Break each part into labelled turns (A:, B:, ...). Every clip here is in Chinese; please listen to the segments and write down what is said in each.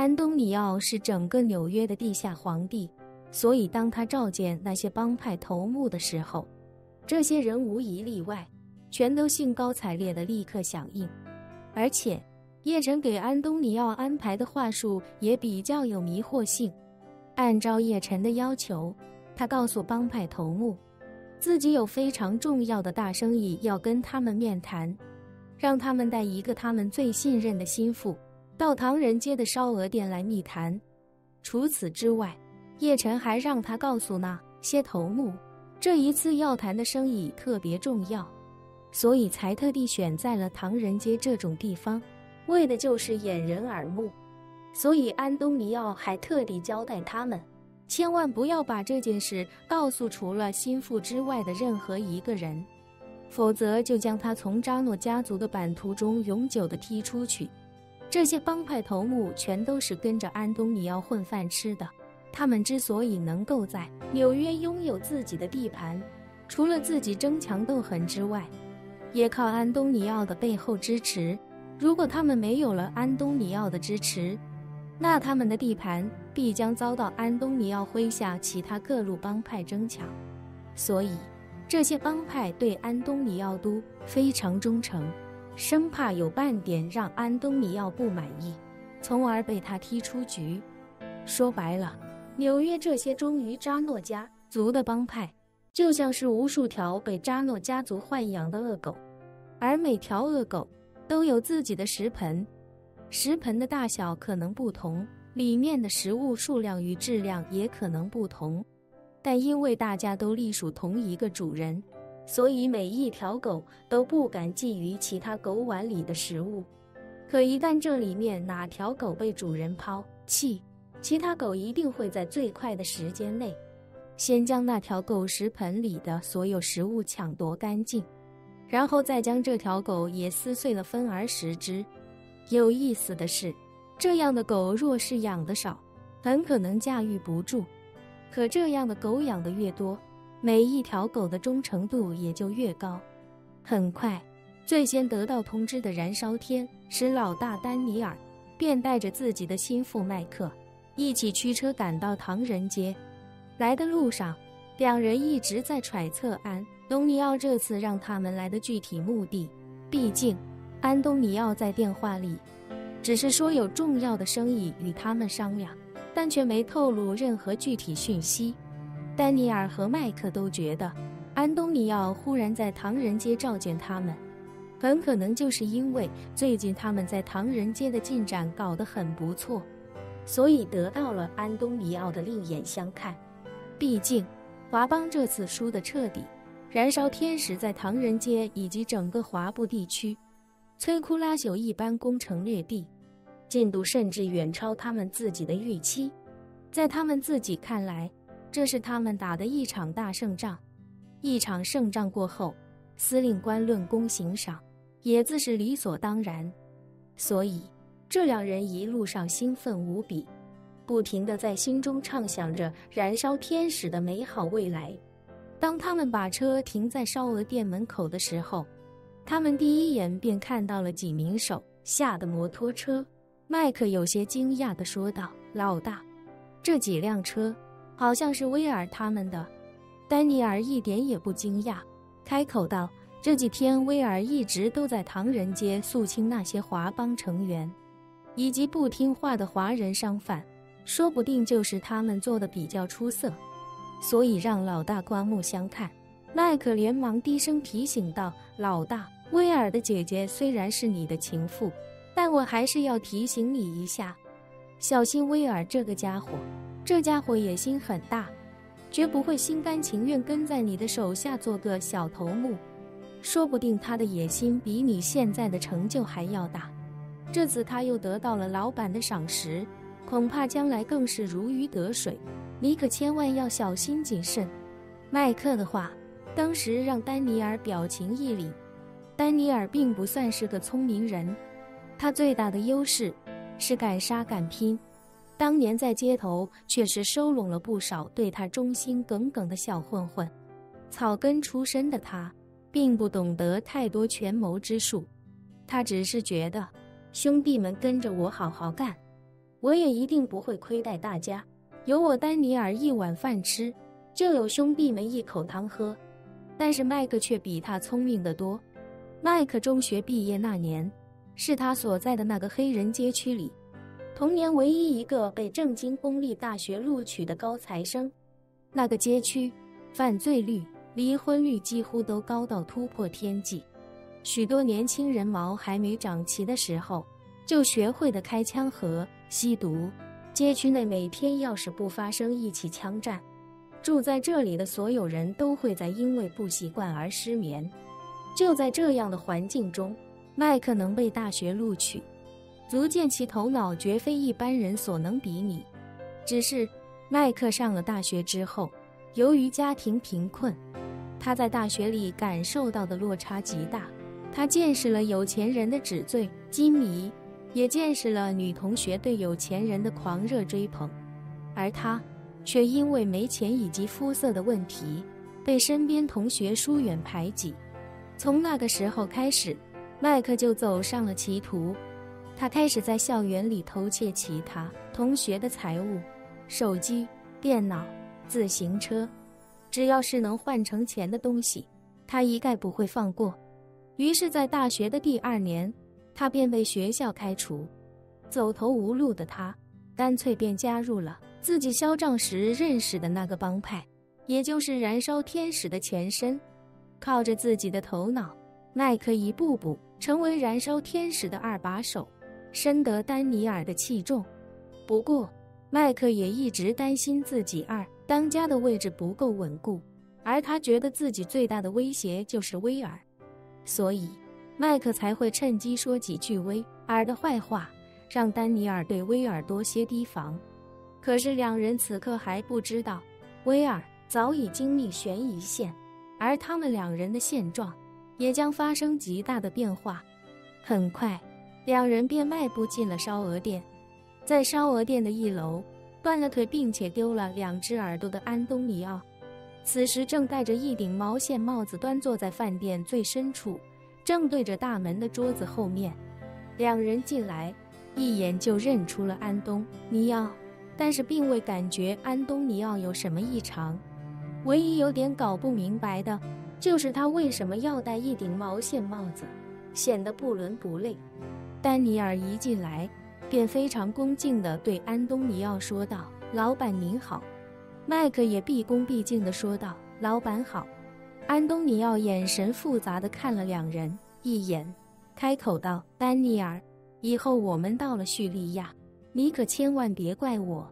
A: 安东尼奥是整个纽约的地下皇帝，所以当他召见那些帮派头目的时候，这些人无一例外全都兴高采烈地立刻响应。而且叶晨给安东尼奥安排的话术也比较有迷惑性。按照叶晨的要求，他告诉帮派头目自己有非常重要的大生意要跟他们面谈，让他们带一个他们最信任的心腹到唐人街的烧鹅店来密谈。除此之外，叶晨还让他告诉那些头目，这一次要谈的生意特别重要，所以才特地选在了唐人街这种地方，为的就是掩人耳目。所以安东尼奥还特地交代他们，千万不要把这件事告诉除了心腹之外的任何一个人，否则就将他从扎诺家族的版图中永久地踢出去。这些帮派头目全都是跟着安东尼奥混饭吃的，他们之所以能够在纽约拥有自己的地盘，除了自己争强斗狠之外，也靠安东尼奥的背后支持。如果他们没有了安东尼奥的支持，那他们的地盘必将遭到安东尼奥麾下其他各路帮派争抢。所以这些帮派对安东尼奥都非常忠诚，生怕有半点让安东尼奥不满意，从而被他踢出局。说白了，纽约这些忠于扎诺家族的帮派就像是无数条被扎诺家族豢养的恶狗，而每条恶狗都有自己的食盆，食盆的大小可能不同，里面的食物数量与质量也可能不同，但因为大家都隶属同一个主人，所以每一条狗都不敢觊觎其他狗碗里的食物。可一旦这里面哪条狗被主人抛弃，其他狗一定会在最快的时间内先将那条狗食盆里的所有食物抢夺干净，然后再将这条狗也撕碎了分而食之。有意思的是，这样的狗若是养得少，很可能驾驭不住，可这样的狗养得越多，每一条狗的忠诚度也就越高。很快，最先得到通知的燃烧天使老大丹尼尔便带着自己的心腹麦克一起驱车赶到唐人街。来的路上，两人一直在揣测安东尼奥这次让他们来的具体目的。毕竟安东尼奥在电话里只是说有重要的生意与他们商量，但却没透露任何具体讯息。丹尼尔和麦克都觉得安东尼奥忽然在唐人街召见他们，很可能就是因为最近他们在唐人街的进展搞得很不错，所以得到了安东尼奥的另眼相看。毕竟华帮这次输得彻底，燃烧天使在唐人街以及整个华埠地区摧枯拉朽一般攻城略地，进度甚至远超他们自己的预期。在他们自己看来，这是他们打的一场大胜仗。一场胜仗过后，司令官论功行赏也自是理所当然。所以这两人一路上兴奋无比，不停地在心中畅想着燃烧天使的美好未来。当他们把车停在烧鹅店门口的时候，他们第一眼便看到了几名手下的摩托车。麦克有些惊讶地说道：“老大，这几辆车好像是威尔他们的。”丹尼尔一点也不惊讶，开口道：“这几天威尔一直都在唐人街肃清那些华帮成员以及不听话的华人商贩，说不定就是他们做的比较出色，所以让老大刮目相看。”麦克连忙低声提醒道：“老大，威尔的姐姐虽然是你的情妇，但我还是要提醒你一下，小心威尔这个家伙。这家伙野心很大，绝不会心甘情愿跟在你的手下做个小头目，说不定他的野心比你现在的成就还要大。这次他又得到了老板的赏识，恐怕将来更是如鱼得水，你可千万要小心谨慎。”麦克的话当时让丹尼尔表情一凛。丹尼尔并不算是个聪明人，他最大的优势是敢杀敢拼。当年在街头确实收拢了不少对他忠心耿耿的小混混。草根出身的他并不懂得太多权谋之术，他只是觉得兄弟们跟着我好好干，我也一定不会亏待大家。有我丹尼尔一碗饭吃，就有兄弟们一口汤喝。但是麦克却比他聪明得多。麦克中学毕业那年，是他所在的那个黑人街区里，同年唯一一个被正经公立大学录取的高材生。那个街区，犯罪率、离婚率几乎都高到突破天际。许多年轻人毛还没长齐的时候，就学会的开枪和吸毒。街区内每天要是不发生一起枪战，住在这里的所有人都会在因为不习惯而失眠。就在这样的环境中，麦克能被大学录取，足见其头脑绝非一般人所能比拟。只是麦克上了大学之后，由于家庭贫困，他在大学里感受到的落差极大。他见识了有钱人的纸醉金迷，也见识了女同学对有钱人的狂热追捧，而他却因为没钱以及肤色的问题，被身边同学疏远排挤。从那个时候开始，麦克就走上了歧途。他开始在校园里偷窃其他同学的财物，手机、电脑、自行车，只要是能换成钱的东西，他一概不会放过。于是在大学的第2年，他便被学校开除。走投无路的他，干脆便加入了自己销账时认识的那个帮派，也就是燃烧天使的前身。靠着自己的头脑，麦克一步步成为燃烧天使的2把手，深得丹尼尔的器重。不过麦克也一直担心自己2当家的位置不够稳固，而他觉得自己最大的威胁就是威尔，所以麦克才会趁机说几句威尔的坏话，让丹尼尔对威尔多些提防。可是2人此刻还不知道，威尔早已经命悬一线，而他们2人的现状也将发生极大的变化。很快2人便迈步进了烧鹅店。在烧鹅店的1楼，断了腿并且丢了2只耳朵的安东尼奥，此时正戴着一顶毛线帽子，端坐在饭店最深处，正对着大门的桌子后面。2人进来，一眼就认出了安东尼奥，但是并未感觉安东尼奥有什么异常。唯一有点搞不明白的，就是他为什么要戴一顶毛线帽子，显得不伦不类。丹尼尔一进来，便非常恭敬地对安东尼奥说道：“老板您好。”麦克也毕恭毕敬地说道：“老板好。”安东尼奥眼神复杂地看了2人一眼，开口道：“丹尼尔，以后我们到了叙利亚，你可千万别怪我。”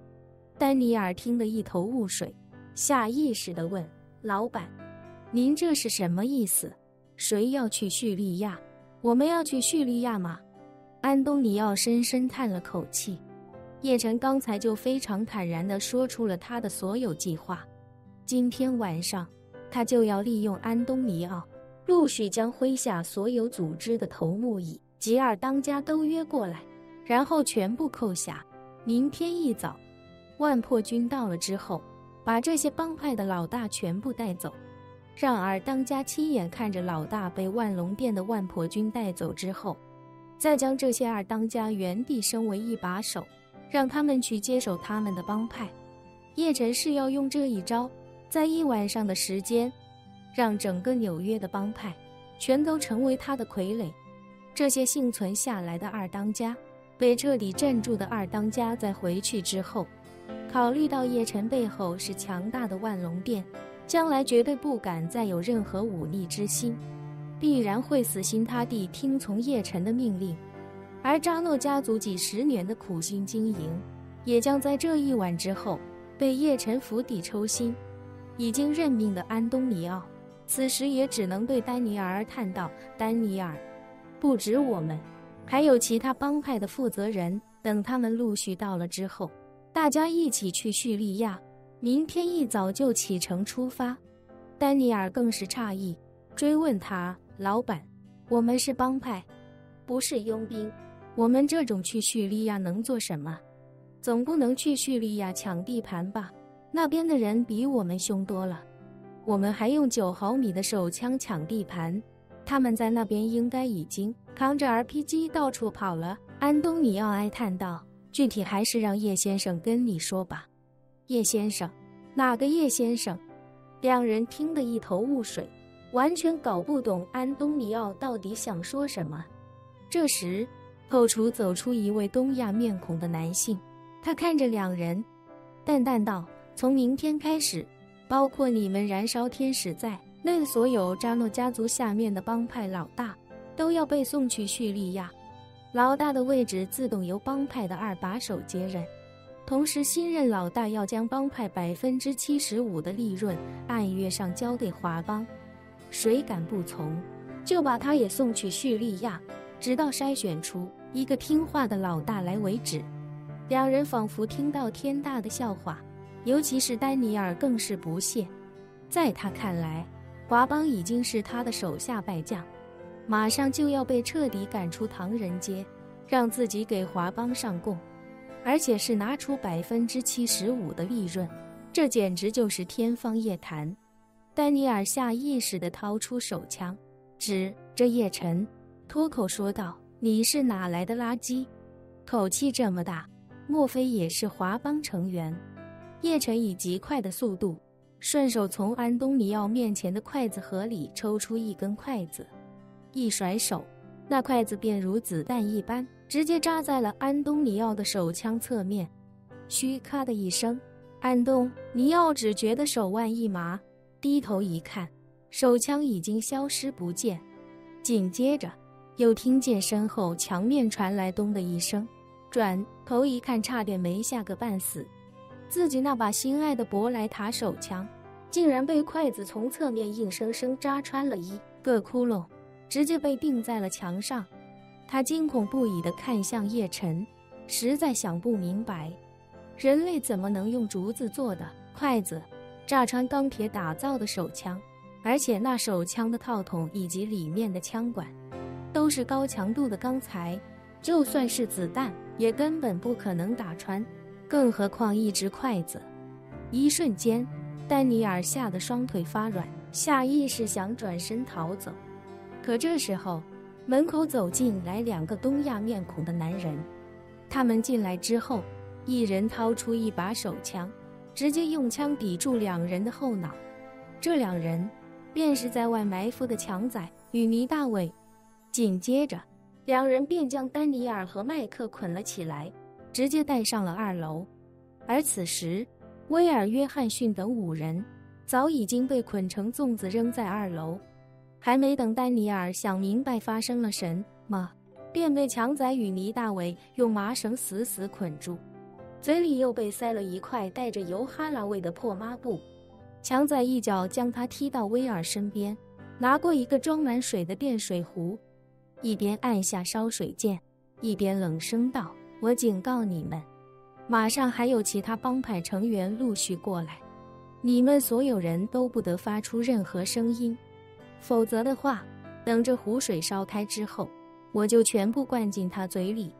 A: 丹尼尔听得一头雾水，下意识地问：“老板，您这是什么意思？谁要去叙利亚？我们要去叙利亚吗？”安东尼奥深深叹了口气。叶晨刚才就非常坦然地说出了他的所有计划。今天晚上，他就要利用安东尼奥，陆续将麾下所有组织的头目以及2当家都约过来，然后全部扣下。明天一早，万破军到了之后，把这些帮派的老大全部带走，让2当家亲眼看着老大被万龙殿的万破军带走之后，再将这些2当家原地升为1把手，让他们去接手他们的帮派。叶晨是要用这一招，在1晚上的时间，让整个纽约的帮派全都成为他的傀儡。这些幸存下来的2当家，被彻底镇住的2当家在回去之后，考虑到叶晨背后是强大的万龙殿，将来绝对不敢再有任何忤逆之心，必然会死心塌地听从叶晨的命令。而扎诺家族几10年的苦心经营，也将在这1晚之后被叶晨釜底抽薪。已经任命的安东尼奥，此时也只能对丹尼尔叹道：“丹尼尔，不止我们，还有其他帮派的负责人，等他们陆续到了之后，大家一起去叙利亚，明天一早就启程出发。”丹尼尔更是诧异，追问他：“老板，我们是帮派，不是佣兵，我们这种去叙利亚能做什么？总不能去叙利亚抢地盘吧？那边的人比我们凶多了，我们还用9毫米的手枪抢地盘，他们在那边应该已经扛着 RPG 到处跑了。”安东尼奥哀叹道：“具体还是让叶先生跟你说吧。叶先生？哪个叶先生？两人听得一头雾水，完全搞不懂安东尼奥到底想说什么。这时后厨走出一位东亚面孔的男性，他看着两人淡淡道，从明天开始，包括你们燃烧天使在内的所有扎诺家族下面的帮派老大都要被送去叙利亚，老大的位置自动由帮派的2把手接任，同时新任老大要将帮派75%的利润按月上交给华帮，谁敢不从，就把他也送去叙利亚，直到筛选出一个听话的老大来为止。两人仿佛听到天大的笑话，尤其是丹尼尔更是不屑。在他看来，华帮已经是他的手下败将，马上就要被彻底赶出唐人街，让自己给华帮上供，而且是拿出75%的利润，这简直就是天方夜谭。丹尼尔下意识地掏出手枪，指着叶晨，脱口说道：“你是哪来的垃圾？口气这么大，莫非也是华帮成员？”叶晨以极快的速度，顺手从安东尼奥面前的筷子盒里抽出一根筷子，一甩手，那筷子便如子弹一般，直接扎在了安东尼奥的手枪侧面。嘘，咔的一声，安东尼奥只觉得手腕一麻，低头一看，手枪已经消失不见。紧接着又听见身后墙面传来咚的一声，转头一看，差点没吓个半死。自己那把心爱的博莱塔手枪竟然被筷子从侧面硬生生扎穿了一个窟窿，直接被钉在了墙上。他惊恐不已地看向叶晨，实在想不明白，人类怎么能用竹子做的筷子炸穿钢铁打造的手枪，而且那手枪的套筒以及里面的枪管都是高强度的钢材，就算是子弹也根本不可能打穿，更何况一只筷子。一瞬间，丹尼尔吓得双腿发软，下意识想转身逃走。可这时候，门口走进来2个东亚面孔的男人。他们进来之后，一人掏出一把手枪，直接用枪抵住两人的后脑。这2人便是在外埋伏的强仔与倪大伟。紧接着，2人便将丹尼尔和麦克捆了起来，直接带上了2楼。而此时，威尔、约翰逊等5人早已经被捆成粽子扔在2楼。还没等丹尼尔想明白发生了什么，便被强仔与倪大伟用麻绳死死捆住，嘴里又被塞了一块带着油哈喇味的破抹布。强仔一脚将他踢到威尔身边，拿过一个装满水的电水壶，一边按下烧水键，一边冷声道：“我警告你们，马上还有其他帮派成员陆续过来，你们所有人都不得发出任何声音，否则的话，等着湖水烧开之后，我就全部灌进他嘴里。”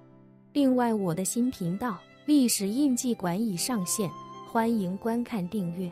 A: 另外，我的新频道历史印记馆已上线，欢迎观看订阅。